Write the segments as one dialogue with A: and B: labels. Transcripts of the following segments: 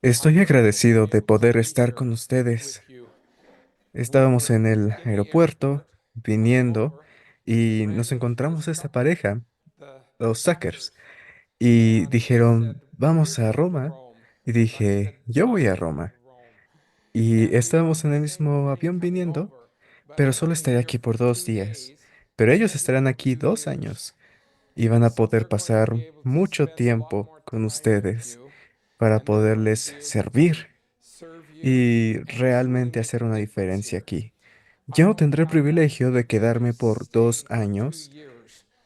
A: Estoy agradecido de poder estar con ustedes. Estábamos en el aeropuerto viniendo y nos encontramos esta pareja, los Sackers, y dijeron, vamos a Roma. Y dije, yo voy a Roma. Y estábamos en el mismo avión viniendo, pero solo estaré aquí por 2 días. Pero ellos estarán aquí 2 años y van a poder pasar mucho tiempo con ustedes para poderles servir y realmente hacer una diferencia aquí. Yo no tendré el privilegio de quedarme por 2 años,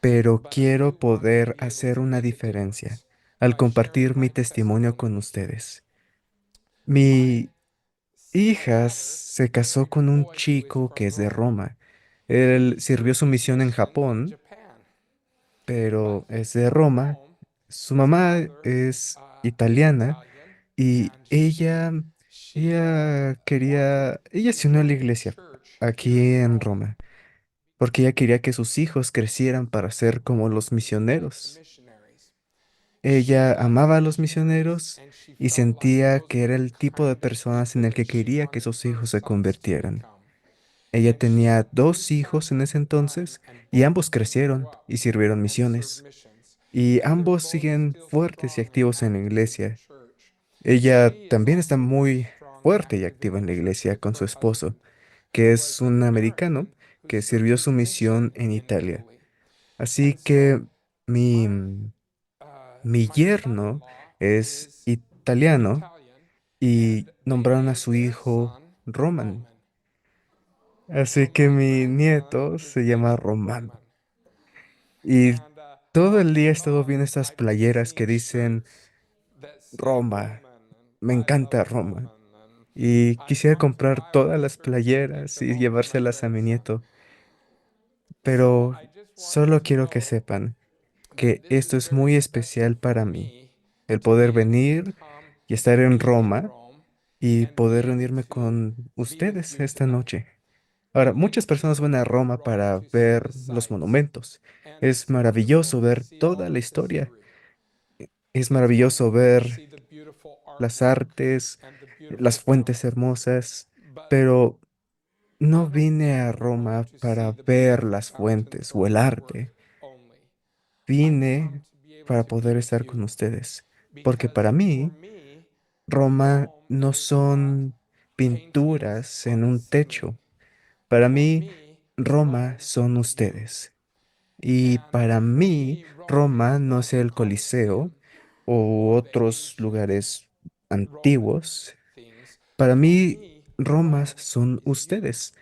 A: pero quiero poder hacer una diferencia al compartir mi testimonio con ustedes. Mi hija se casó con un chico que es de Roma. Él sirvió su misión en Japón, pero es de Roma. Su mamá es italiana y ella se unió a la iglesia aquí en Roma, porque ella quería que sus hijos crecieran para ser como los misioneros. Ella amaba a los misioneros y sentía que era el tipo de personas en el que quería que sus hijos se convirtieran. Ella tenía 2 hijos en ese entonces y ambos crecieron y sirvieron misiones. Y ambos siguen fuertes y activos en la iglesia. Ella también está muy fuerte y activa en la iglesia con su esposo, que es un americano que sirvió su misión en Italia. Así que mi, mi yerno es italiano y nombraron a su hijo Roman. Así que mi nieto se llama Romano. Y todo el día he estado viendo estas playeras que dicen Roma, me encanta Roma. Y quisiera comprar todas las playeras y llevárselas a mi nieto, pero solo quiero que sepan que esto es muy especial para mí, el poder venir y estar en Roma y poder reunirme con ustedes esta noche. Ahora, muchas personas van a Roma para ver los monumentos. Es maravilloso ver toda la historia. Es maravilloso ver las artes, las fuentes hermosas, pero no vine a Roma para ver las fuentes o el arte. Vine para poder estar con ustedes, porque para mí Roma no son pinturas en un techo. Para mí Roma son ustedes. Y para mí Roma no es el Coliseo o otros lugares antiguos. Para mí Roma son ustedes.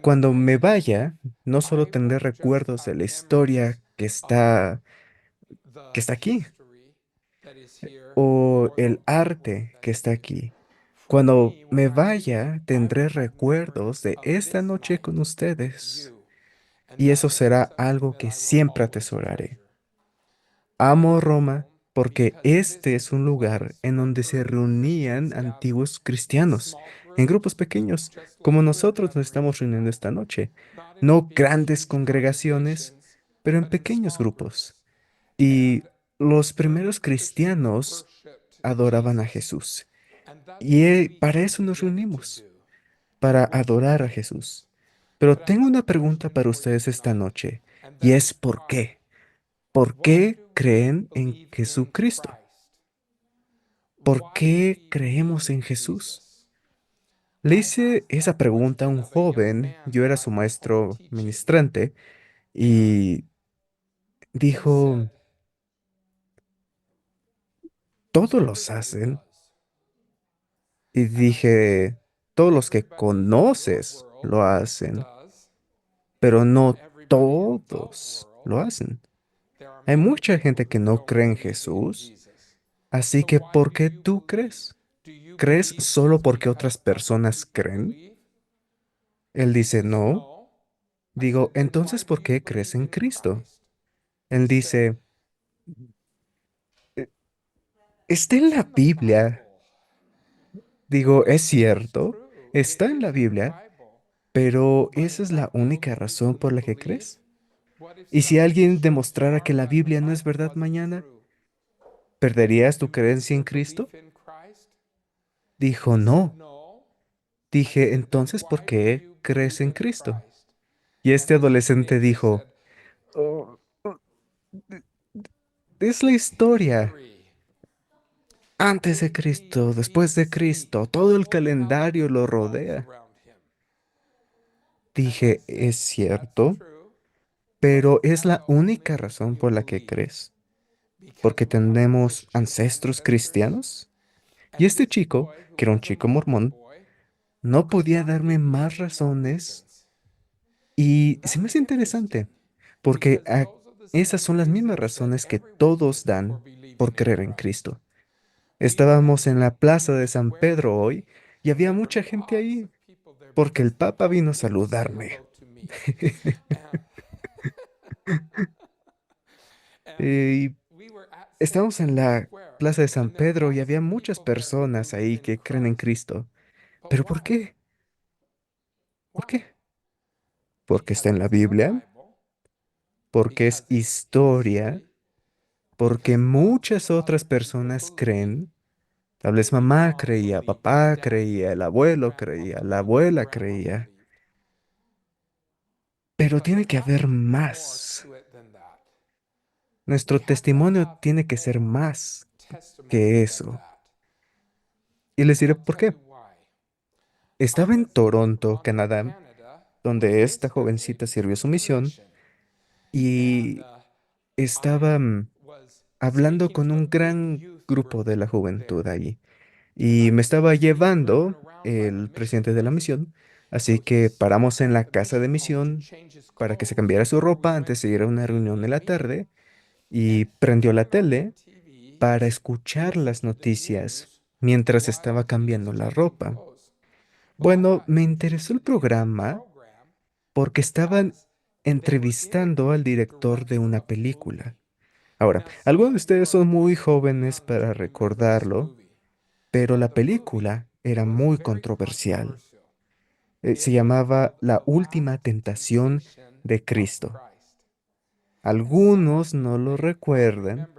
A: Cuando me vaya, no solo tendré recuerdos de la historia que está aquí, o el arte que está aquí. Cuando me vaya, tendré recuerdos de esta noche con ustedes, y eso será algo que siempre atesoraré. Amo Roma porque este es un lugar en donde se reunían antiguos cristianos, en grupos pequeños, como nosotros nos estamos reuniendo esta noche. No grandes congregaciones, pero en pequeños grupos. Y los primeros cristianos adoraban a Jesús. Y para eso nos reunimos, para adorar a Jesús. Pero tengo una pregunta para ustedes esta noche, y es ¿por qué? ¿Por qué creen en Jesucristo? ¿Por qué creemos en Jesús? Le hice esa pregunta a un joven, yo era su maestro ministrante, y dijo, ¿todos los hacen? Y dije, todos los que conoces lo hacen, pero no todos lo hacen. Hay mucha gente que no cree en Jesús, así que ¿por qué tú crees? ¿Crees solo porque otras personas creen? Él dice, no. Digo, entonces, ¿por qué crees en Cristo? Él dice, "E- está en la Biblia. Digo, es cierto, está en la Biblia, pero ¿esa es la única razón por la que crees? Y si alguien demostrara que la Biblia no es verdad mañana, ¿perderías tu creencia en Cristo? Dijo, no. Dije, entonces, ¿por qué crees en Cristo? Y este adolescente dijo, "Oh, oh, es la historia. Antes de Cristo, después de Cristo, todo el calendario lo rodea. Dije, es cierto, pero es la única razón por la que crees. Porque tenemos ancestros cristianos. Y este chico, que era un chico mormón, no podía darme más razones y se me hace interesante, porque esas son las mismas razones que todos dan por creer en Cristo. Estábamos en la plaza de San Pedro hoy y había mucha gente ahí, porque el Papa vino a saludarme. Y estábamos en la plaza de San Pedro y había muchas personas ahí que creen en Cristo. ¿Pero por qué? ¿Por qué? Porque está en la Biblia, porque es historia, porque muchas otras personas creen. Tal vez mamá creía, papá creía, el abuelo creía, la abuela creía. Pero tiene que haber más. Nuestro testimonio tiene que ser más que eso. Y les diré por qué. Estaba en Toronto, Canadá, donde esta jovencita sirvió su misión y estaba hablando con un gran grupo de la juventud allí. Y me estaba llevando el presidente de la misión, así que paramos en la casa de misión para que se cambiara su ropa antes de ir a una reunión en la tarde y prendió la tele para escuchar las noticias mientras estaba cambiando la ropa. Bueno, me interesó el programa porque estaban entrevistando al director de una película. Ahora, algunos de ustedes son muy jóvenes para recordarlo, pero la película era muy controversial. Se llamaba La Última Tentación de Cristo. Algunos no lo recuerdan,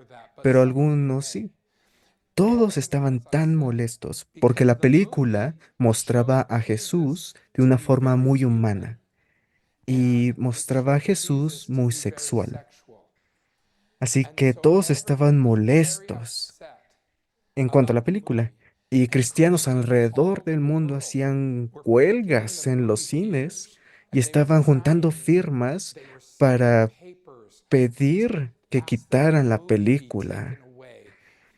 A: pero algunos sí. Todos estaban tan molestos porque la película mostraba a Jesús de una forma muy humana y mostraba a Jesús muy sexual. Así que todos estaban molestos en cuanto a la película. Y cristianos alrededor del mundo hacían huelgas en los cines y estaban juntando firmas para pedir que quitaran la película.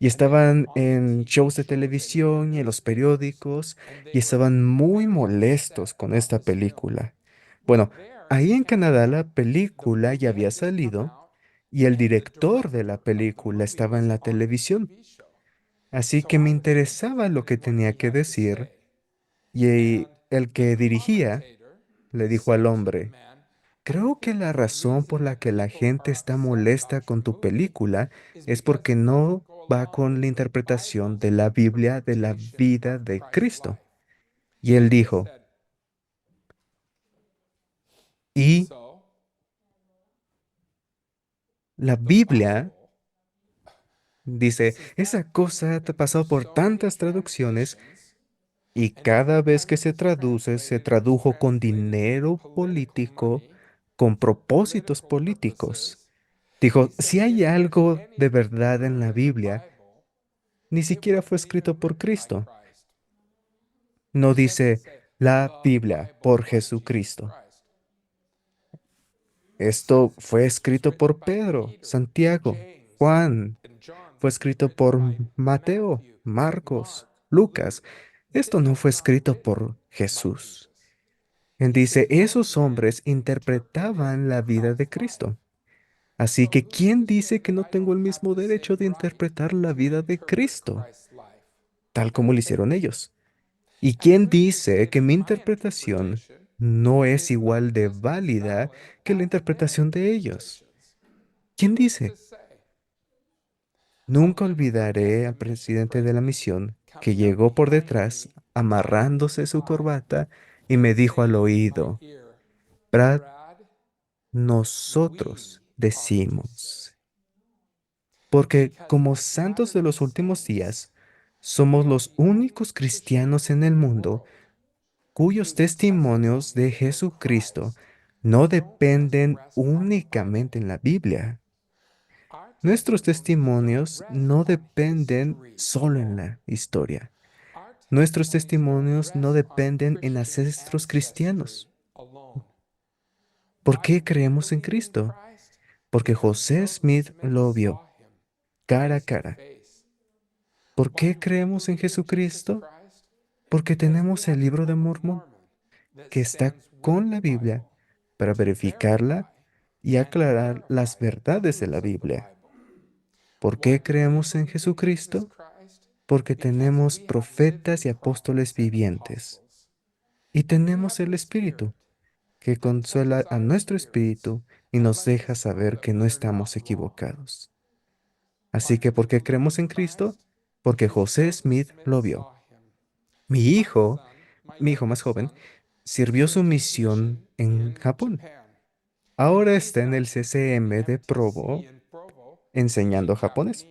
A: Y estaban en shows de televisión y en los periódicos y estaban muy molestos con esta película. Bueno, ahí en Canadá la película ya había salido y el director de la película estaba en la televisión. Así que me interesaba lo que tenía que decir y el que dirigía le dijo al hombre, creo que la razón por la que la gente está molesta con tu película es porque no va con la interpretación de la Biblia de la vida de Cristo. Y él dijo, y la Biblia dice, esa cosa ha pasado por tantas traducciones y cada vez que se tradujo con dinero político, con propósitos políticos. Dijo, si hay algo de verdad en la Biblia, ni siquiera fue escrito por Cristo. No dice la Biblia por Jesucristo. Esto fue escrito por Pedro, Santiago, Juan, fue escrito por Mateo, Marcos, Lucas. Esto no fue escrito por Jesús. Él dice, esos hombres interpretaban la vida de Cristo. Así que, ¿quién dice que no tengo el mismo derecho de interpretar la vida de Cristo, tal como lo hicieron ellos? ¿Y quién dice que mi interpretación no es igual de válida que la interpretación de ellos? ¿Quién dice? Nunca olvidaré al presidente de la misión que llegó por detrás, amarrándose su corbata, y me dijo al oído, Brad, nosotros decimos, porque como santos de los últimos días, Somos los únicos cristianos en el mundo cuyos testimonios de Jesucristo no dependen únicamente en la Biblia. Nuestros testimonios no dependen solo en la historia. Nuestros testimonios no dependen en ancestros cristianos. ¿Por qué creemos en Cristo? Porque José Smith lo vio cara a cara. ¿Por qué creemos en Jesucristo? Porque tenemos el libro de Mormón, que está con la Biblia para verificarla y aclarar las verdades de la Biblia. ¿Por qué creemos en Jesucristo? Porque tenemos profetas y apóstoles vivientes. Y tenemos el Espíritu, que consuela a nuestro espíritu y nos deja saber que no estamos equivocados. Así que, ¿por qué creemos en Cristo? Porque José Smith lo vio. Mi hijo, mi hijo más joven, sirvió su misión en Japón. Ahora está en el CCM de Provo enseñando japonés.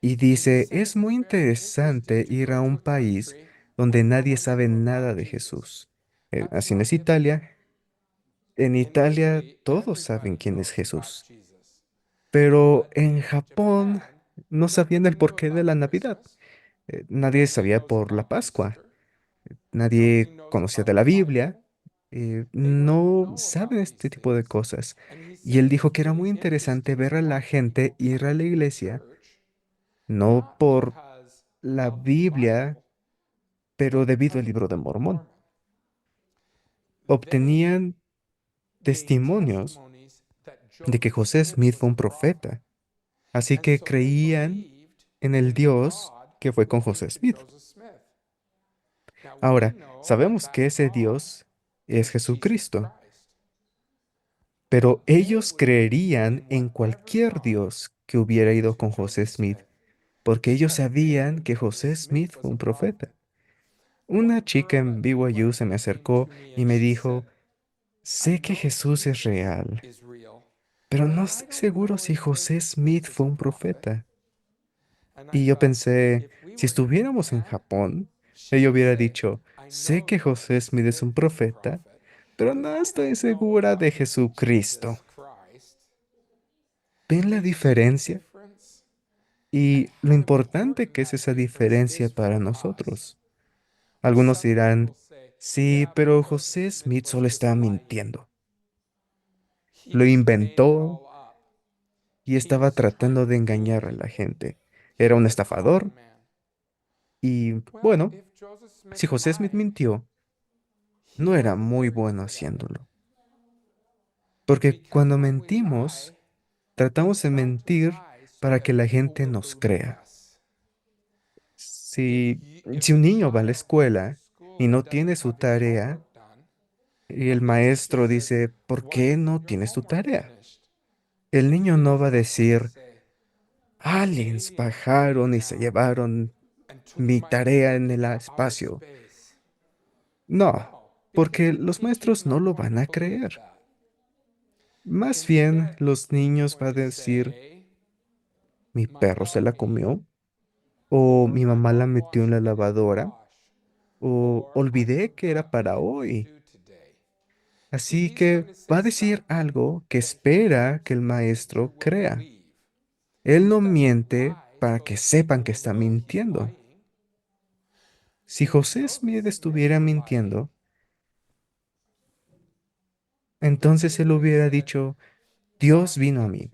A: Y dice, es muy interesante ir a un país donde nadie sabe nada de Jesús. Así no es Italia. En Italia todos saben quién es Jesús. Pero en Japón no sabían el porqué de la Navidad. Nadie sabía por la Pascua. Nadie conocía de la Biblia. No saben este tipo de cosas. Y él dijo que era muy interesante ver a la gente ir a la iglesia, no por la Biblia, pero debido al libro de Mormón. Obtenían testimonios de que José Smith fue un profeta. Así que creían en el Dios que fue con José Smith. Ahora, sabemos que ese Dios es Jesucristo, pero ellos creerían en cualquier Dios que hubiera ido con José Smith, porque ellos sabían que José Smith fue un profeta. Una chica en BYU se me acercó y me dijo, sé que Jesús es real, pero no estoy seguro si José Smith fue un profeta. Y yo pensé, si estuviéramos en Japón, ella hubiera dicho, sé que José Smith es un profeta, pero no estoy segura de Jesucristo. ¿Ven la diferencia? Y lo importante que es esa diferencia para nosotros. Algunos dirán, sí, pero José Smith solo estaba mintiendo. Lo inventó y estaba tratando de engañar a la gente. Era un estafador y, bueno, si José Smith mintió, no era muy bueno haciéndolo. Porque cuando mentimos, tratamos de mentir para que la gente nos crea. Si un niño va a la escuela y no tiene su tarea, y el maestro dice, ¿por qué no tienes tu tarea? El niño no va a decir, aliens bajaron y se llevaron mi tarea en el espacio. No, porque los maestros no lo van a creer. Más bien, los niños van a decir, mi perro se la comió, o mi mamá la metió en la lavadora, o olvidé que era para hoy. Así que va a decir algo que espera que el maestro crea. Él no miente para que sepan que está mintiendo. Si José Smith estuviera mintiendo, entonces él hubiera dicho, Dios vino a mí,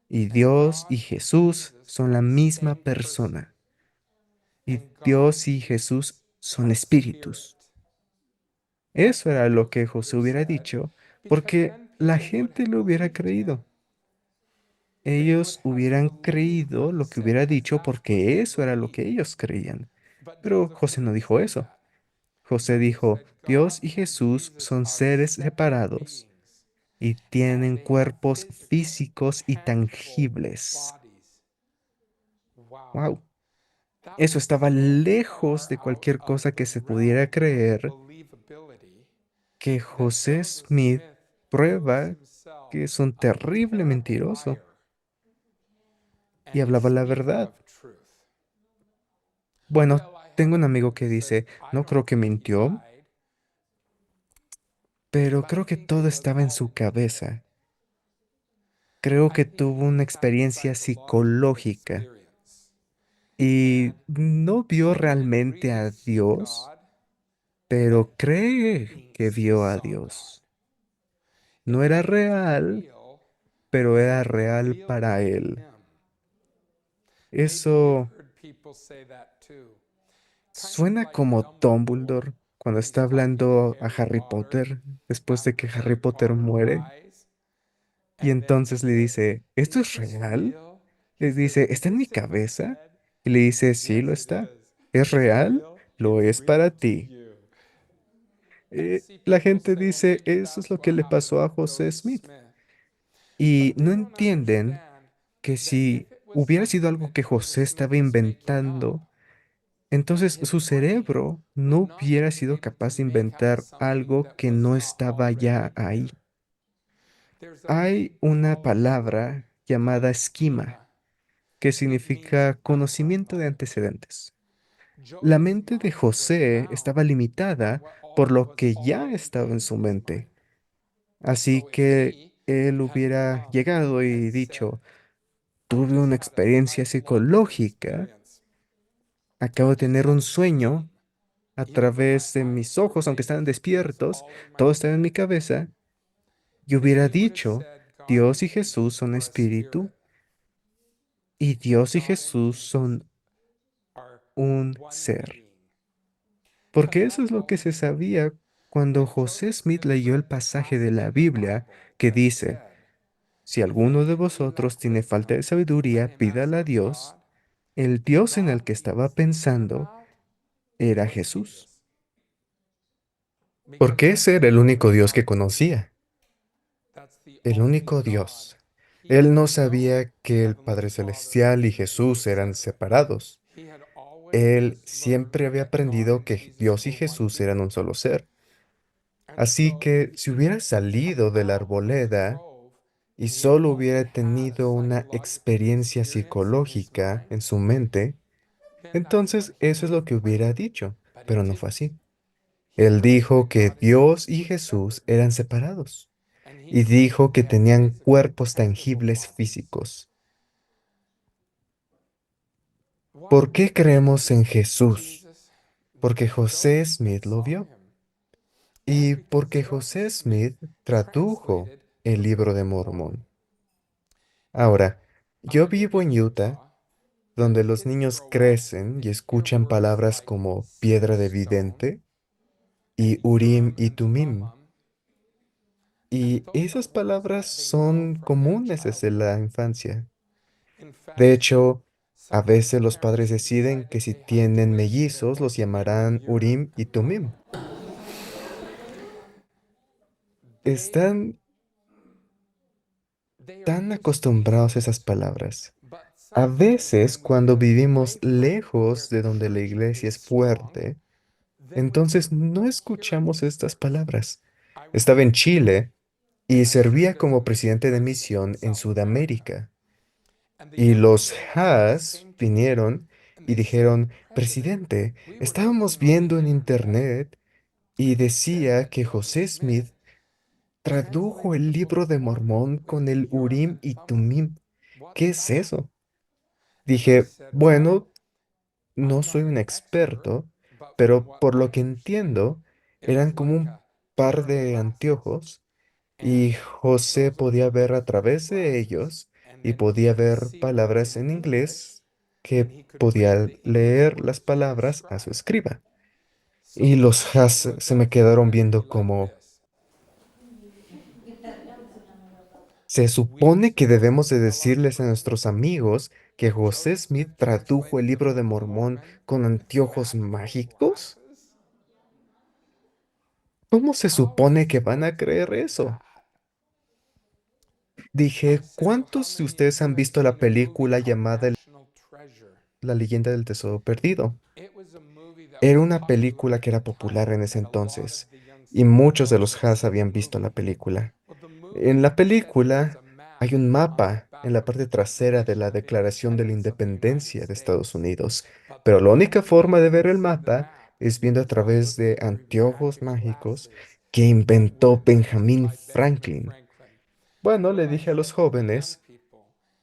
A: y Dios y Jesús son la misma persona, y Dios y Jesús son espíritus. Eso era lo que José hubiera dicho, porque la gente lo hubiera creído. Ellos hubieran creído lo que hubiera dicho porque eso era lo que ellos creían. Pero José no dijo eso. José dijo, Dios y Jesús son seres separados y tienen cuerpos físicos y tangibles. Wow. Eso estaba lejos de cualquier cosa que se pudiera creer que José Smith prueba que es un terrible mentiroso y hablaba la verdad. Bueno, tengo un amigo que dice, no creo que mintió, pero creo que todo estaba en su cabeza. Creo que tuvo una experiencia psicológica y no vio realmente a Dios, pero cree que vio a Dios. No era real, pero era real para él. Eso suena como Dumbledore cuando está hablando a Harry Potter después de que Harry Potter muere y entonces le dice, ¿esto es real? Le dice, ¿está en mi cabeza? Y le dice, sí, lo está. ¿Es real? Lo es para ti. La gente dice, eso es lo que le pasó a José Smith. Y no entienden que si hubiera sido algo que José estaba inventando, entonces su cerebro no hubiera sido capaz de inventar algo que no estaba ya ahí. Hay una palabra llamada esquema, que significa conocimiento de antecedentes. La mente de José estaba limitada por lo que ya estaba en su mente. Así que él hubiera llegado y dicho, tuve una experiencia psicológica, acabo de tener un sueño a través de mis ojos, aunque estaban despiertos, todo estaba en mi cabeza, y hubiera dicho, Dios y Jesús son espíritu, y Dios y Jesús son un ser. Porque eso es lo que se sabía cuando José Smith leyó el pasaje de la Biblia que dice, si alguno de vosotros tiene falta de sabiduría, pídala a Dios. El Dios en el que estaba pensando era Jesús. Porque ese era el único Dios que conocía, el único Dios. Él no sabía que el Padre Celestial y Jesús eran separados. Él siempre había aprendido que Dios y Jesús eran un solo ser. Así que si hubiera salido de la arboleda y solo hubiera tenido una experiencia psicológica en su mente, entonces eso es lo que hubiera dicho, pero no fue así. Él dijo que Dios y Jesús eran separados y dijo que tenían cuerpos tangibles físicos. ¿Por qué creemos en Jesús? Porque José Smith lo vio y porque José Smith tradujo el libro de Mormón. Ahora, yo vivo en Utah, donde los niños crecen y escuchan palabras como piedra de vidente y Urim y Tumim. Y esas palabras son comunes desde la infancia. De hecho, a veces los padres deciden que si tienen mellizos los llamarán Urim y Tumim. Están tan acostumbrados a esas palabras. A veces, cuando vivimos lejos de donde la iglesia es fuerte, entonces no escuchamos estas palabras. Estaba en Chile y servía como presidente de misión en Sudamérica. Y los Haas vinieron y dijeron, presidente, estábamos viendo en internet y decía que José Smith tradujo el libro de Mormón con el Urim y Tumim. ¿Qué es eso? Dije, bueno, no soy un experto, pero por lo que entiendo, eran como un par de anteojos y José podía ver a través de ellos y podía ver palabras en inglés que podía leer las palabras a su escriba. Y los Has se me quedaron viendo como, se supone que debemos de decirles a nuestros amigos que José Smith tradujo el libro de Mormón con anteojos mágicos. ¿Cómo se supone que van a creer eso? Dije, ¿cuántos de ustedes han visto la película llamada La leyenda del tesoro perdido? Era una película que era popular en ese entonces y muchos de los Haas habían visto la película. En la película hay un mapa en la parte trasera de la Declaración de la Independencia de Estados Unidos. Pero la única forma de ver el mapa es viendo a través de anteojos mágicos que inventó Benjamin Franklin. Bueno, le dije a los jóvenes,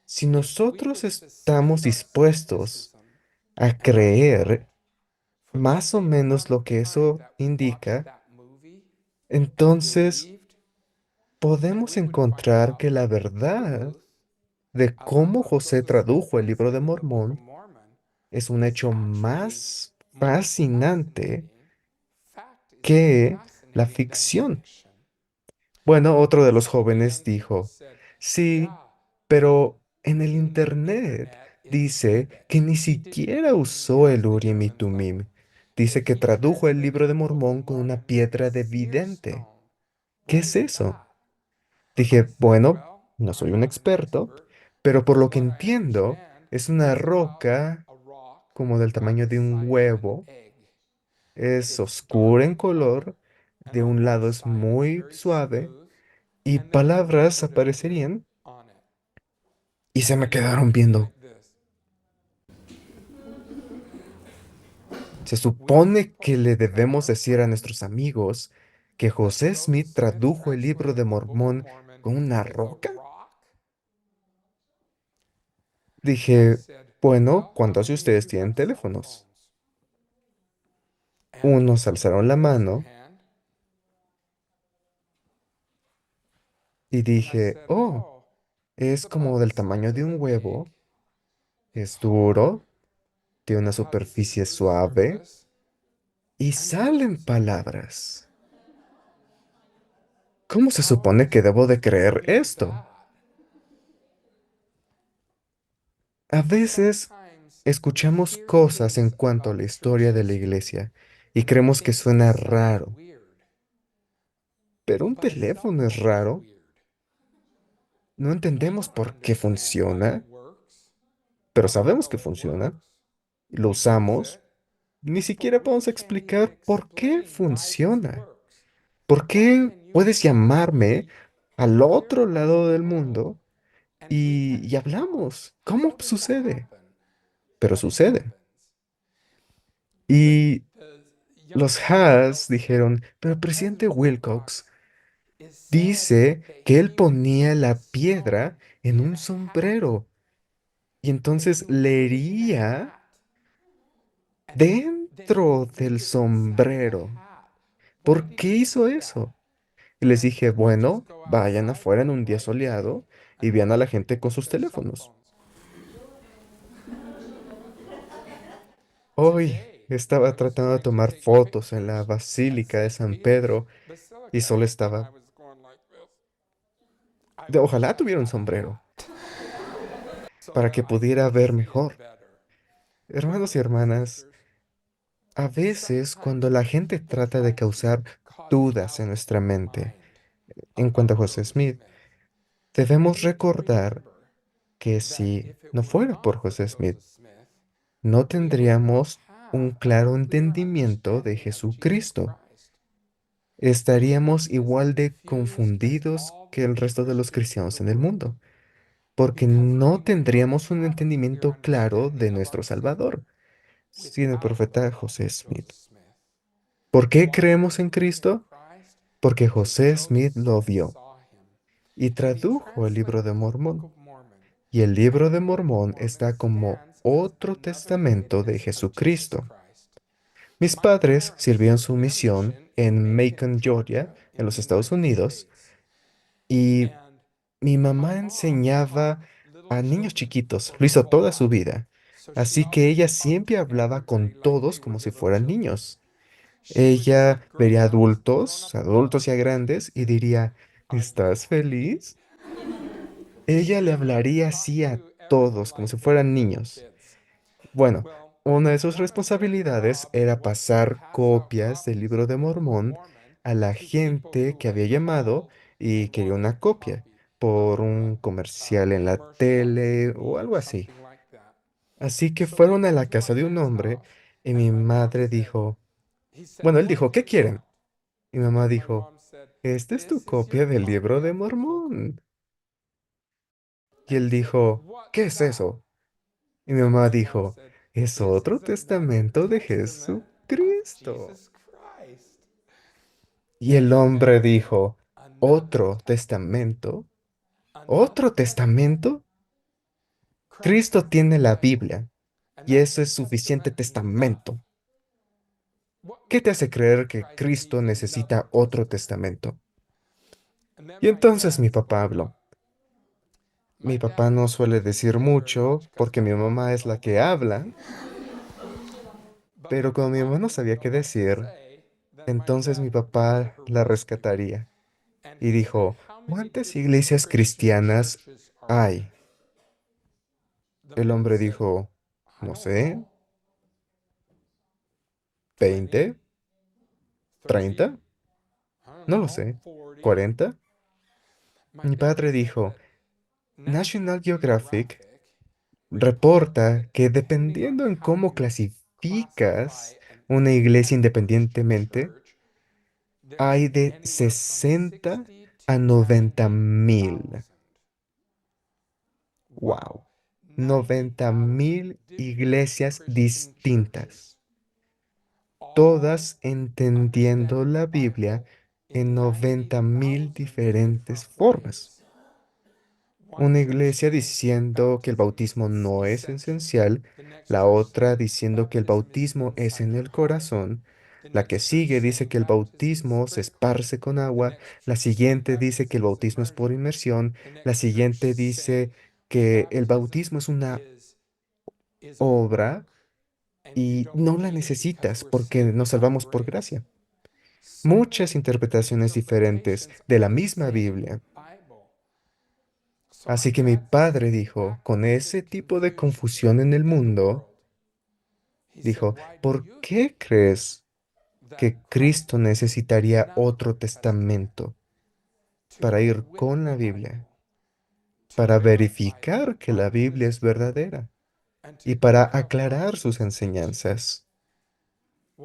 A: si nosotros estamos dispuestos a creer más o menos lo que eso indica, entonces podemos encontrar que la verdad de cómo José tradujo el libro de Mormón es un hecho más fascinante que la ficción. Bueno, otro de los jóvenes dijo, sí, pero en el Internet dice que ni siquiera usó el Urim y Tumim. Dice que tradujo el libro de Mormón con una piedra de vidente. ¿Qué es eso? Dije, bueno, no soy un experto, pero por lo que entiendo, es una roca como del tamaño de un huevo, es oscura en color, de un lado es muy suave y palabras aparecerían y se me quedaron viendo. Se supone que le debemos decir a nuestros amigos que José Smith tradujo el libro de Mormón con una roca. Dije, bueno, ¿cuántos de ustedes tienen teléfonos? Unos alzaron la mano y dije, oh, es como del tamaño de un huevo, es duro, tiene una superficie suave y salen palabras. ¿Cómo se supone que debo de creer esto? A veces escuchamos cosas en cuanto a la historia de la iglesia y creemos que suena raro, pero un teléfono es raro. No entendemos por qué funciona, pero sabemos que funciona. Lo usamos. Ni siquiera podemos explicar por qué funciona. ¿Por qué puedes llamarme al otro lado del mundo y hablamos? ¿Cómo sucede? Pero sucede. Y los Haas dijeron, pero el presidente Wilcox dice que él ponía la piedra en un sombrero y entonces leería dentro del sombrero. ¿Por qué hizo eso? Y les dije, bueno, vayan afuera en un día soleado y vean a la gente con sus teléfonos. Hoy estaba tratando de tomar fotos en la Basílica de San Pedro y solo estaba... Ojalá tuviera un sombrero para que pudiera ver mejor. Hermanos y hermanas, a veces cuando la gente trata de causar dudas en nuestra mente en cuanto a José Smith, debemos recordar que si no fuera por José Smith, no tendríamos un claro entendimiento de Jesucristo. Estaríamos igual de confundidos que el resto de los cristianos en el mundo, porque no tendríamos un entendimiento claro de nuestro Salvador, sin el profeta José Smith. ¿Por qué creemos en Cristo? Porque José Smith lo vio y tradujo el libro de Mormón. Y el libro de Mormón está como otro testamento de Jesucristo. Mis padres sirvieron su misión en Macon, Georgia, en los Estados Unidos, y mi mamá enseñaba a niños chiquitos, lo hizo toda su vida. Así que ella siempre hablaba con todos como si fueran niños. Ella vería adultos, adultos ya grandes, y diría, ¿estás feliz? Ella le hablaría así a todos, como si fueran niños. Bueno, una de sus responsabilidades era pasar copias del libro de Mormón a la gente que había llamado y quería una copia por un comercial en la tele o algo así. Así que fueron a la casa de un hombre y mi madre dijo, bueno, él dijo, ¿qué quieren? Y mi mamá dijo, esta es tu copia del libro de Mormón. Y él dijo, ¿qué es eso? Y mi mamá dijo, es otro testamento de Jesucristo. Y el hombre dijo, ¿otro testamento? ¿Otro testamento? Cristo tiene la Biblia y eso es suficiente testamento. ¿Qué te hace creer que Cristo necesita otro testamento? Y entonces mi papá habló. Mi papá no suele decir mucho porque mi mamá es la que habla, pero como mi mamá no sabía qué decir, entonces mi papá la rescataría y dijo, ¿cuántas iglesias cristianas hay? El hombre dijo, no sé, 20, 30, no lo sé, 40. Mi padre dijo, National Geographic reporta que dependiendo en cómo clasificas una iglesia independientemente, hay de 60 a 90,000. ¡Wow! 90,000 iglesias distintas, todas entendiendo la Biblia en 90,000 diferentes formas. Una iglesia diciendo que el bautismo no es esencial, la otra diciendo que el bautismo es en el corazón, la que sigue dice que el bautismo se esparce con agua, la siguiente dice que el bautismo es por inmersión, la siguiente dice que el bautismo es una obra y no la necesitas porque nos salvamos por gracia. Muchas interpretaciones diferentes de la misma Biblia. Así que mi padre dijo, con ese tipo de confusión en el mundo, dijo, ¿por qué crees que Cristo necesitaría otro testamento para ir con la Biblia, para verificar que la Biblia es verdadera y para aclarar sus enseñanzas?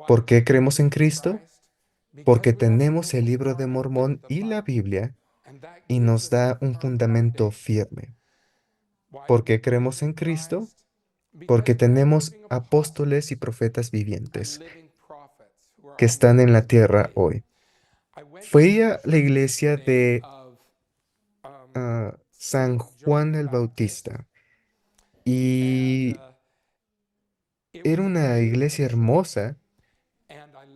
A: ¿Por qué creemos en Cristo? Porque tenemos el libro de Mormón y la Biblia y nos da un fundamento firme. ¿Por qué creemos en Cristo? Porque tenemos apóstoles y profetas vivientes que están en la tierra hoy. Fui a la iglesia de San Juan el Bautista y era una iglesia hermosa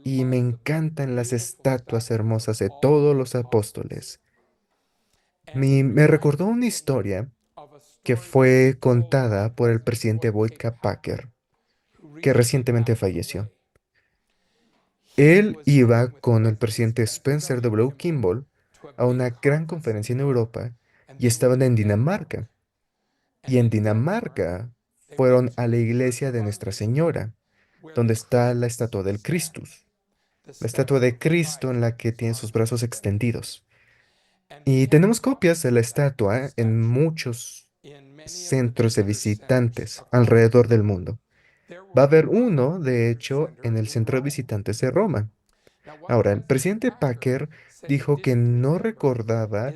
A: y me encantan las estatuas hermosas de todos los apóstoles. Me recordó una historia que fue contada por el presidente Boyd Packer, que recientemente falleció. Él iba con el presidente Spencer W. Kimball a una gran conferencia en Europa y estaban en Dinamarca. Y en Dinamarca fueron a la iglesia de Nuestra Señora, donde está la estatua del Christus, la estatua de Cristo en la que tiene sus brazos extendidos. Y tenemos copias de la estatua en muchos centros de visitantes alrededor del mundo. Va a haber uno, de hecho, en el centro de visitantes de Roma. Ahora, el presidente Packer dijo que no recordaba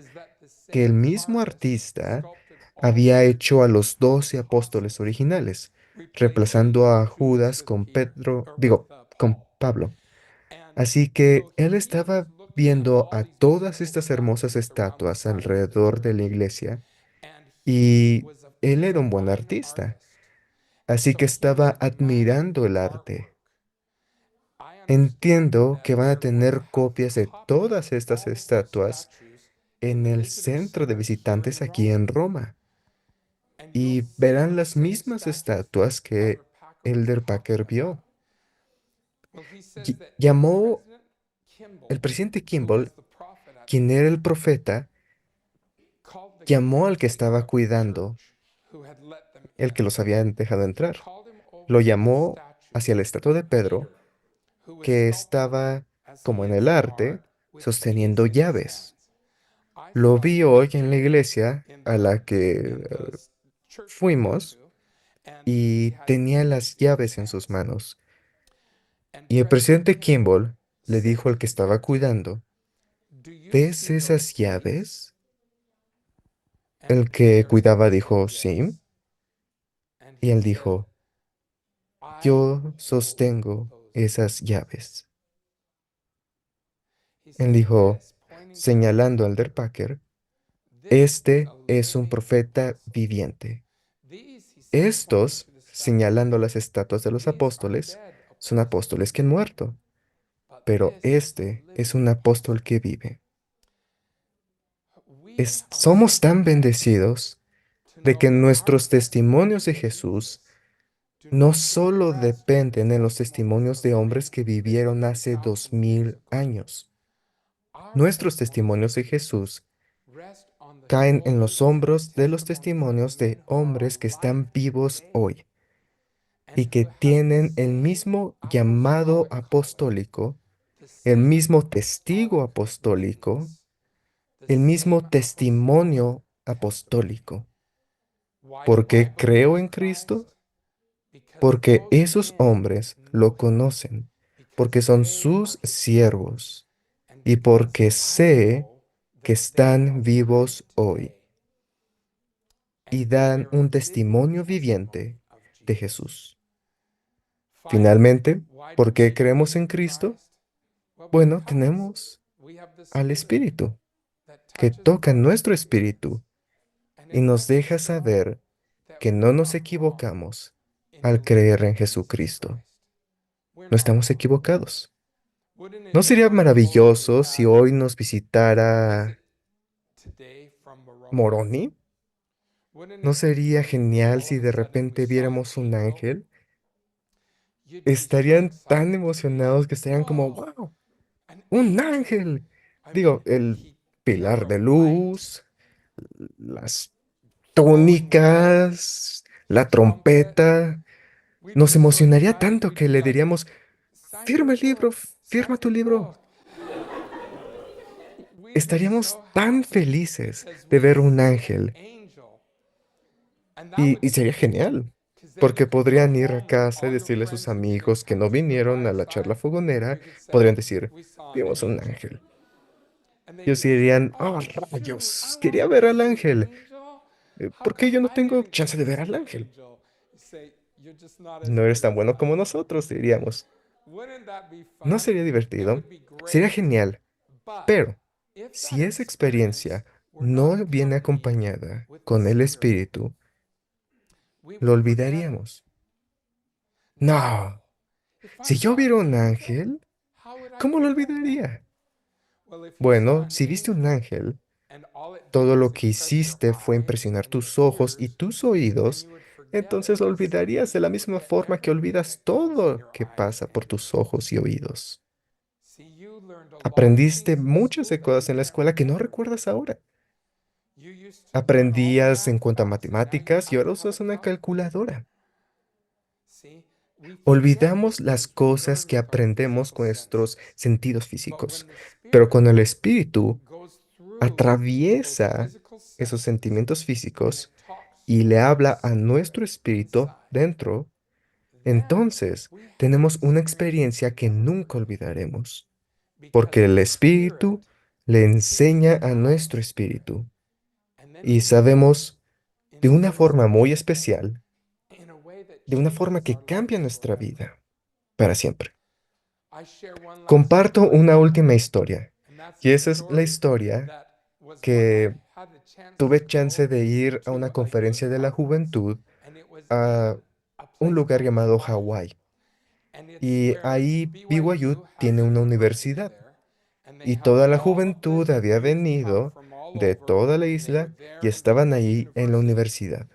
A: que el mismo artista había hecho a los 12 apóstoles originales, reemplazando a Judas con Pedro, digo, con Pablo. Así que él estaba viendo a todas estas hermosas estatuas alrededor de la iglesia y él era un buen artista, así que estaba admirando el arte. Entiendo que van a tener copias de todas estas estatuas en el centro de visitantes aquí en Roma y verán las mismas estatuas que Elder Packer vio. Llamó el presidente Kimball, quien era el profeta, llamó al que estaba cuidando, el que los había dejado entrar. Lo llamó hacia la estatua de Pedro, que estaba, como en el arte, sosteniendo llaves. Lo vi hoy en la iglesia a la que fuimos y tenía las llaves en sus manos. Y el presidente Kimball le dijo al que estaba cuidando, ¿ves esas llaves? El que cuidaba dijo, sí. Y él dijo, yo sostengo esas llaves. Él dijo, señalando al Der Packer, este es un profeta viviente. Estos, señalando las estatuas de los apóstoles, son apóstoles que han muerto, pero este es un apóstol que vive. Somos tan bendecidos de que nuestros testimonios de Jesús no solo dependen en los testimonios de hombres que vivieron hace 2000 años. Nuestros testimonios de Jesús caen en los hombros de los testimonios de hombres que están vivos hoy y que tienen el mismo llamado apostólico, el mismo testigo apostólico, el mismo testimonio apostólico. ¿Por qué creo en Cristo? Porque esos hombres lo conocen, porque son sus siervos y porque sé que están vivos hoy y dan un testimonio viviente de Jesús. Finalmente, ¿por qué creemos en Cristo? Bueno, tenemos al Espíritu que toca nuestro espíritu y nos deja saber que no nos equivocamos al creer en Jesucristo. No estamos equivocados. ¿No sería maravilloso si hoy nos visitara Moroni? ¿No sería genial si de repente viéramos un ángel? Estarían tan emocionados que estarían como, wow, un ángel. Digo, el pilar de luz, las túnicas, la trompeta. Nos emocionaría tanto que le diríamos, firma el libro, firma tu libro. Estaríamos tan felices de ver un ángel y sería genial, porque podrían ir a casa y decirle a sus amigos que no vinieron a la charla fogonera, podrían decir, vimos un ángel. Ellos dirían, oh, rayos, quería ver al ángel. ¿Por qué yo no tengo chance de ver al ángel? No eres tan bueno como nosotros, diríamos. ¿No sería divertido? Sería genial, pero si esa experiencia no viene acompañada con el espíritu, lo olvidaríamos. No, si yo viera un ángel, ¿cómo lo olvidaría? Bueno, si viste un ángel, todo lo que hiciste fue impresionar tus ojos y tus oídos, entonces lo olvidarías de la misma forma que olvidas todo que pasa por tus ojos y oídos. Aprendiste muchas de cosas en la escuela que no recuerdas ahora. Aprendías en cuanto a matemáticas y ahora usas una calculadora. Olvidamos las cosas que aprendemos con nuestros sentidos físicos, pero cuando el espíritu atraviesa esos sentimientos físicos y le habla a nuestro espíritu dentro, entonces tenemos una experiencia que nunca olvidaremos, porque el espíritu le enseña a nuestro espíritu y sabemos de una forma muy especial, de una forma que cambia nuestra vida para siempre. Comparto una última historia, y esa es la historia que tuve chance de ir a una conferencia de la juventud a un lugar llamado Hawái. Y ahí BYU tiene una universidad y toda la juventud había venido de toda la isla y estaban ahí en la universidad.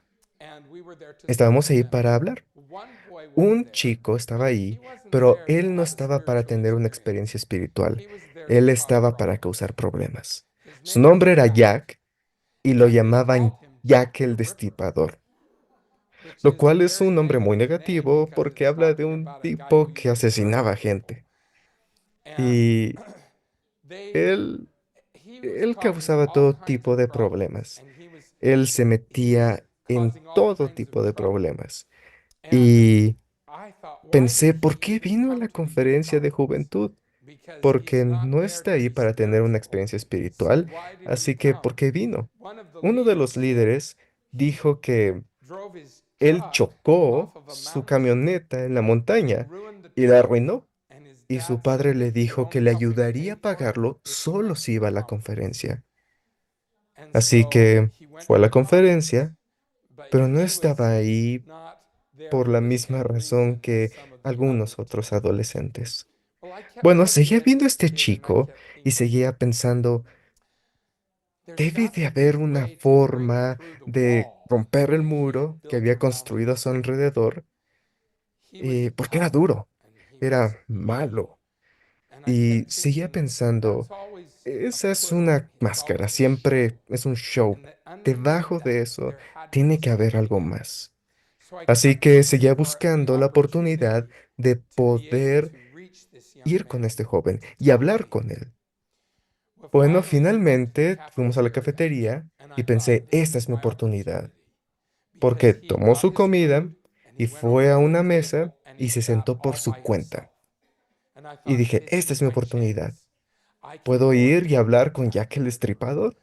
A: Estábamos ahí para hablar. Un chico estaba ahí, pero él no estaba para tener una experiencia espiritual. Él estaba para causar problemas. Su nombre era Jack y lo llamaban Jack el Destripador, lo cual es un nombre muy negativo porque habla de un tipo que asesinaba gente. Y él, él causaba todo tipo de problemas. Él se metía en todo tipo de problemas. Y pensé, ¿por qué vino a la conferencia de juventud? porque no está ahí para tener una experiencia espiritual, así que ¿por qué vino? Uno de los líderes dijo que él chocó su camioneta en la montaña y la arruinó, y su padre le dijo que le ayudaría a pagarlo solo si iba a la conferencia. Así que fue a la conferencia, pero no estaba ahí por la misma razón que algunos otros adolescentes. Bueno, seguía viendo a este chico y seguía pensando, debe de haber una forma de romper el muro que había construido a su alrededor, porque era duro, era malo. Y seguía pensando, esa es una máscara, siempre es un show. Debajo de eso tiene que haber algo más. Así que seguía buscando la oportunidad de poder ir con este joven y hablar con él. Bueno, finalmente fuimos a la cafetería y pensé, esta es mi oportunidad, porque tomó su comida y fue a una mesa y se sentó por su cuenta. Y dije, esta es mi oportunidad. ¿Puedo ir y hablar con Jack el Destripador?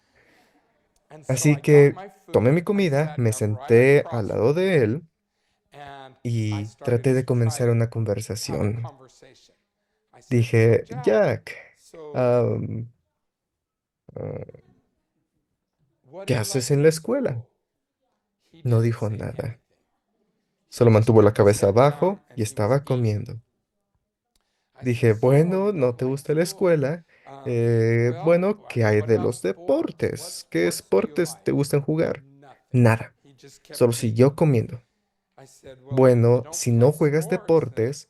A: Así que tomé mi comida, me senté al lado de él y traté de comenzar una conversación. Dije, Jack, am, ah, ¿qué haces en la escuela? No dijo nada. Solo mantuvo la cabeza abajo y estaba comiendo. Dije, bueno, ¿no te gusta la escuela? Bueno, ¿qué hay de los deportes? ¿Qué deportes te gustan jugar? Nada. Solo siguió comiendo. Bueno, si no juegas deportes,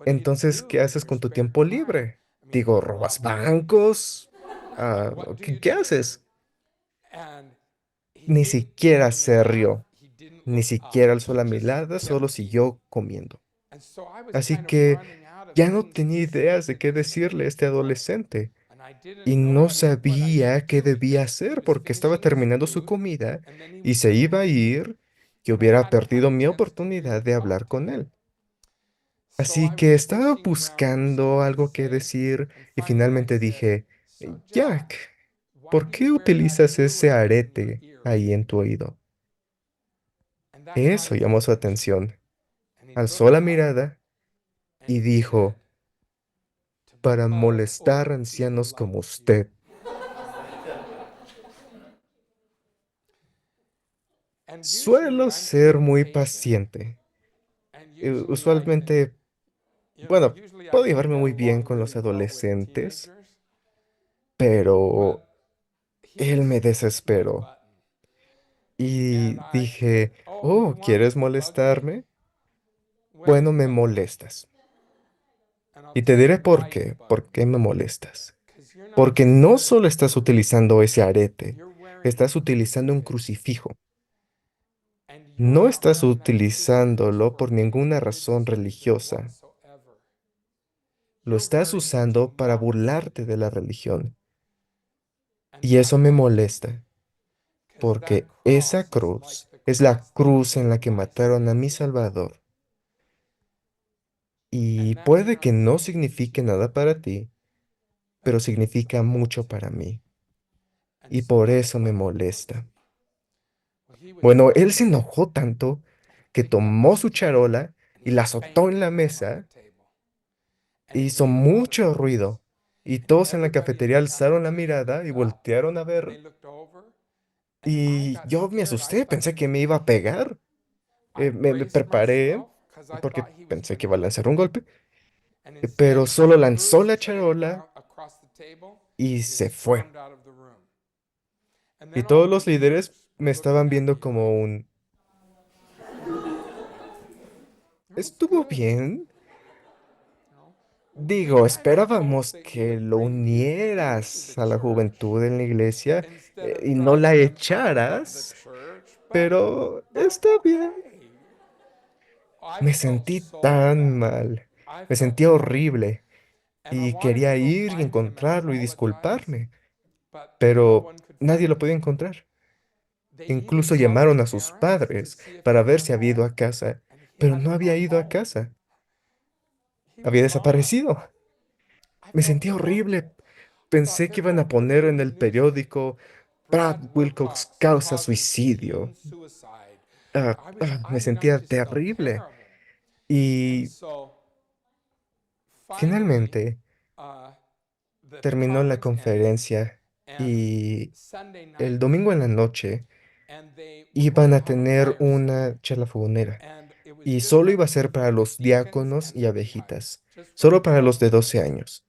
A: entonces, ¿qué haces con tu tiempo libre? Digo, ¿robas bancos? ¿Qué haces? Ni siquiera se rió, ni siquiera alzó la mirada, solo siguió comiendo. Así que ya no tenía ideas de qué decirle a este adolescente y no sabía qué debía hacer porque estaba terminando su comida y se iba a ir y hubiera perdido mi oportunidad de hablar con él. Así que estaba buscando algo que decir y finalmente dije, Jack, ¿por qué utilizas ese arete ahí en tu oído? Eso llamó su atención. Alzó la mirada y dijo, para molestar a ancianos como usted. Suelo ser muy paciente. Usualmente, bueno, puedo llevarme muy bien con los adolescentes, pero él me desesperó. Y dije, oh, ¿quieres molestarme? Bueno, me molestas. Y te diré por qué me molestas. Porque no solo estás utilizando ese arete, estás utilizando un crucifijo. No estás utilizándolo por ninguna razón religiosa. Lo estás usando para burlarte de la religión. Y eso me molesta, porque esa cruz es la cruz en la que mataron a mi Salvador. Y puede que no signifique nada para ti, pero significa mucho para mí. Y por eso me molesta. Bueno, él se enojó tanto que tomó su charola y la azotó en la mesa e hizo mucho ruido. Y todos en la cafetería alzaron la mirada y voltearon a ver. Y yo me asusté, pensé que me iba a pegar. Me preparé porque pensé que iba a lanzar un golpe, pero solo lanzó la charola y se fue. Y todos los líderes me estaban viendo como un... ¿Estuvo bien? Digo, esperábamos que lo unieras a la juventud en la iglesia y no la echaras, pero está bien. Me sentí tan mal, me sentía horrible y quería ir y encontrarlo y disculparme, pero nadie lo podía encontrar. Incluso llamaron a sus padres para ver si había ido a casa, pero no había ido a casa, había desaparecido. Me sentía horrible. Pensé que iban a poner en el periódico, Brad Wilcox causa suicidio. Me sentía terrible. Y finalmente terminó la conferencia y el domingo en la noche iban a tener una charla fogonera. Y solo iba a ser para los diáconos y abejitas, solo para los de 12 años,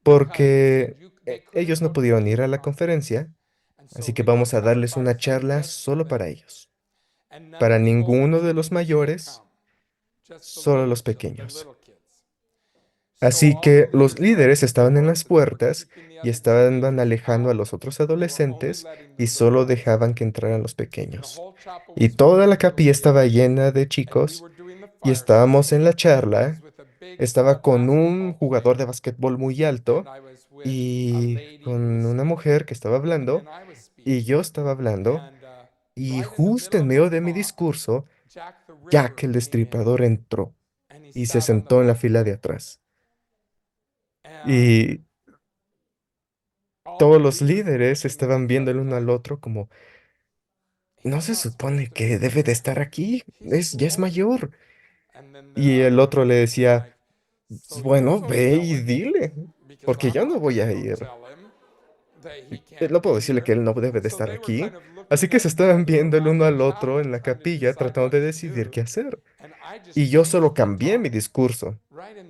A: porque ellos no pudieron ir a la conferencia, así que vamos a darles una charla solo para ellos, para ninguno de los mayores, solo los pequeños. Así que los líderes estaban en las puertas y estaban alejando a los otros adolescentes y solo dejaban que entraran los pequeños. Y toda la capilla estaba llena de chicos y estábamos en la charla. Estaba con un jugador de basquetbol muy alto y con una mujer que estaba hablando y yo estaba hablando y justo en medio de mi discurso, Jack el Destripador entró y se sentó en la fila de atrás. Y todos los líderes estaban viendo el uno al otro como, no se supone que debe de estar aquí, ya es mayor. Y el otro le decía, bueno, ve y dile, porque yo no voy a ir. No puedo decirle que él no debe de estar aquí. Así que se estaban viendo el uno al otro en la capilla tratando de decidir qué hacer. Y yo solo cambié mi discurso.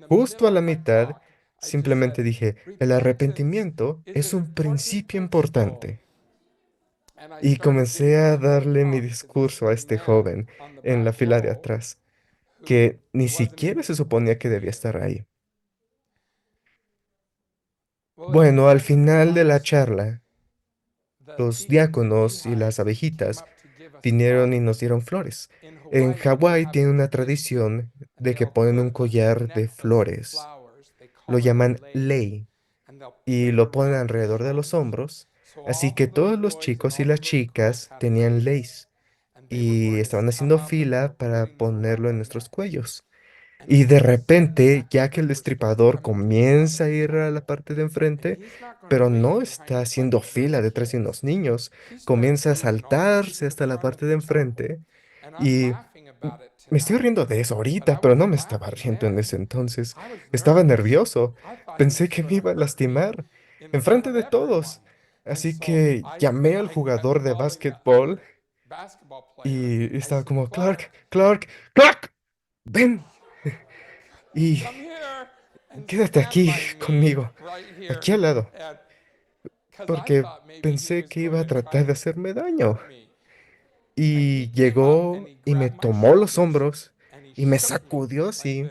A: Justo a la mitad, simplemente dije, el arrepentimiento es un principio importante. Y comencé a darle mi discurso a este joven en la fila de atrás, que ni siquiera se suponía que debía estar ahí. Bueno, al final de la charla, los diáconos y las abejitas vinieron y nos dieron flores. En Hawái tiene una tradición de que ponen un collar de flores. Lo llaman lei y lo ponen alrededor de los hombros. Así que todos los chicos y las chicas tenían leis y estaban haciendo fila para ponerlo en nuestros cuellos. Y de repente, ya que el destripador comienza a ir a la parte de enfrente, pero no está haciendo fila detrás de unos niños, comienza a saltarse hasta la parte de enfrente. Y me estoy riendo de eso ahorita, pero no me estaba riendo en ese entonces. Estaba nervioso. Pensé que me iba a lastimar enfrente de todos. Así que llamé al jugador de básquetbol y estaba como, Clark, Clark, Clark, ven. Y quédate aquí conmigo, aquí al lado, porque pensé que iba a tratar de hacerme daño. Y llegó y me tomó los hombros y me sacudió así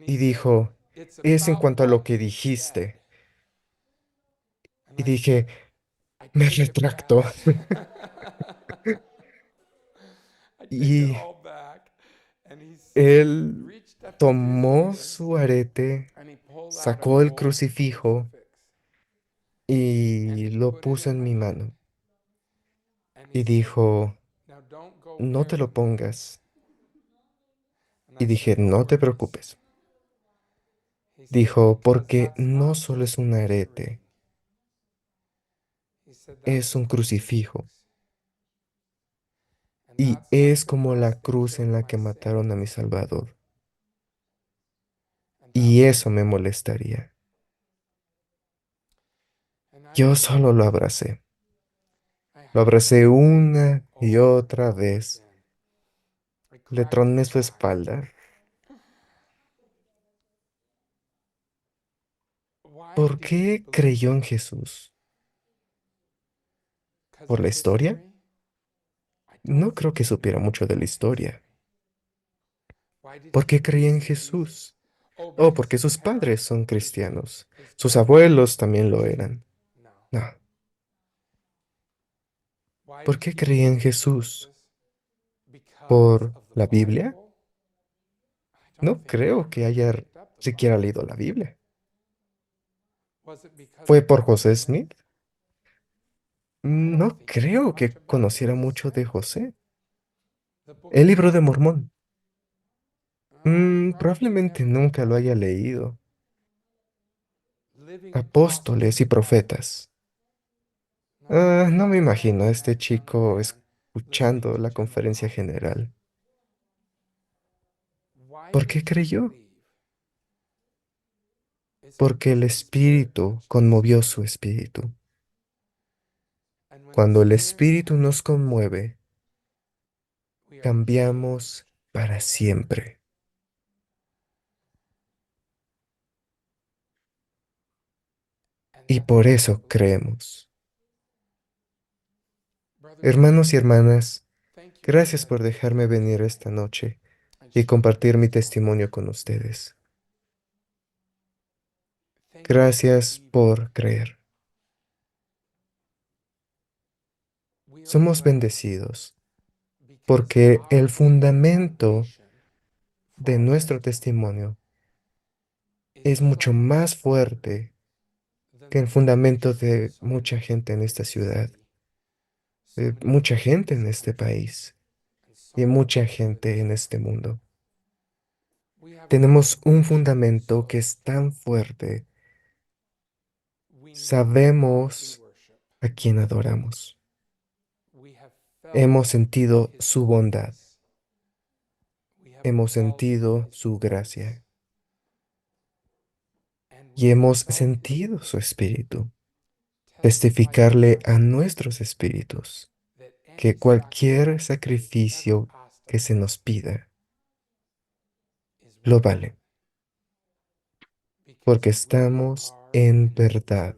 A: y dijo, es en cuanto a lo que dijiste. Y dije, me retracto. Y él tomó su arete, sacó el crucifijo y lo puso en mi mano. Y dijo, no te lo pongas. Y dije, no te preocupes. Dijo, porque no solo es un arete, es un crucifijo. Y es como la cruz en la que mataron a mi Salvador. Y eso me molestaría. Yo solo lo abracé. Lo abracé una y otra vez. Le troné su espalda. ¿Por qué creyó en Jesús? ¿Por la historia? No creo que supiera mucho de la historia. ¿Por qué creía en Jesús? Oh, porque sus padres son cristianos. Sus abuelos también lo eran. No. ¿Por qué creía en Jesús? ¿Por la Biblia? No creo que haya siquiera leído la Biblia. ¿Fue por José Smith? No creo que conociera mucho de José. El libro de Mormón. Probablemente nunca lo haya leído. apóstoles y profetas. No me imagino a este chico escuchando la conferencia general. ¿Por qué creyó? Porque el Espíritu conmovió su espíritu. Cuando el Espíritu nos conmueve, cambiamos para siempre. Y por eso creemos. Hermanos y hermanas, gracias por dejarme venir esta noche y compartir mi testimonio con ustedes. Gracias por creer. Somos bendecidos porque el fundamento de nuestro testimonio es mucho más fuerte que el fundamento de mucha gente en esta ciudad, de mucha gente en este país y mucha gente en este mundo. Tenemos un fundamento que es tan fuerte, sabemos a quién adoramos. Hemos sentido su bondad, hemos sentido su gracia y hemos sentido su espíritu. Testificarle a nuestros espíritus que cualquier sacrificio que se nos pida lo vale, porque estamos en verdad.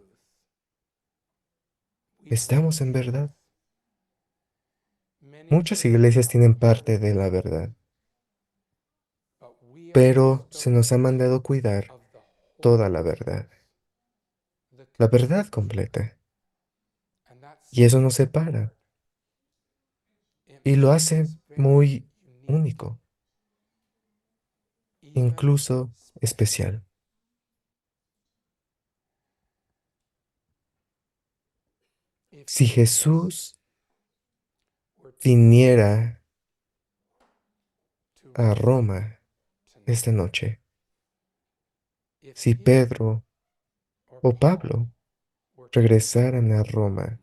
A: Estamos en verdad. Muchas iglesias tienen parte de la verdad, pero se nos ha mandado cuidar toda la verdad completa. Y eso nos separa y lo hace muy único, incluso especial. Si Jesús viniera a Roma esta noche, si Pedro o Pablo regresaran a Roma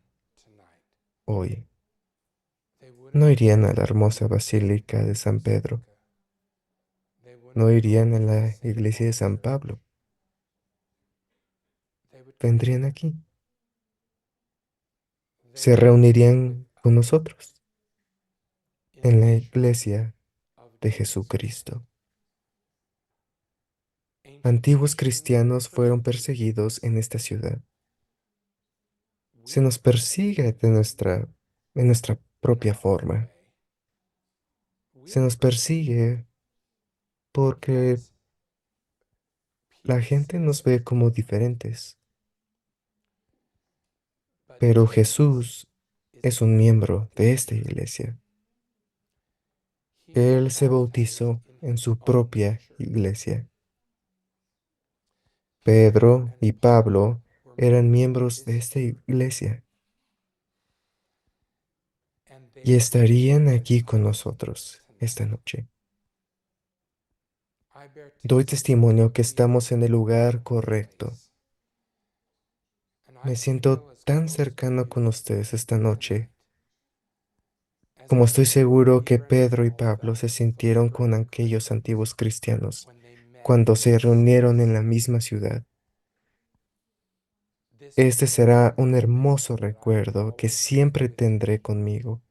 A: hoy, no irían a la hermosa Basílica de San Pedro, no irían a la iglesia de San Pablo, vendrían aquí, se reunirían con nosotros en la iglesia de Jesucristo. Antiguos cristianos fueron perseguidos en esta ciudad. Se nos persigue en nuestra propia forma. Se nos persigue porque la gente nos ve como diferentes. Pero Jesús es un miembro de esta iglesia. Él se bautizó en su propia iglesia. Pedro y Pablo eran miembros de esta iglesia y estarían aquí con nosotros esta noche. Doy testimonio que estamos en el lugar correcto. Me siento tan cercano con ustedes esta noche, como estoy seguro que Pedro y Pablo se sintieron con aquellos antiguos cristianos cuando se reunieron en la misma ciudad. Este será un hermoso recuerdo que siempre tendré conmigo,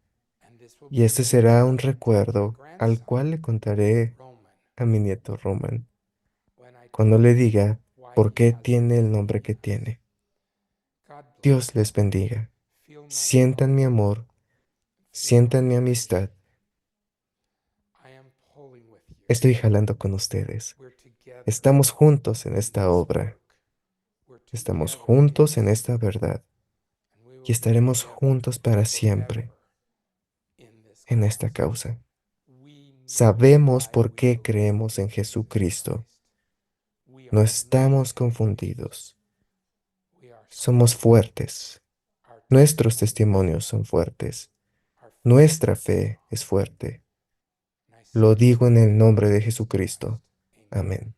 A: y este será un recuerdo al cual le contaré a mi nieto Roman cuando le diga por qué tiene el nombre que tiene. Dios les bendiga. Sientan mi amor, sientan mi amistad. Estoy jalando con ustedes. Estamos juntos en esta obra. Estamos juntos en esta verdad. Y estaremos juntos para siempre en esta causa. Sabemos por qué creemos en Jesucristo. No estamos confundidos. Somos fuertes. Nuestros testimonios son fuertes. Nuestra fe es fuerte. Lo digo en el nombre de Jesucristo. Amén.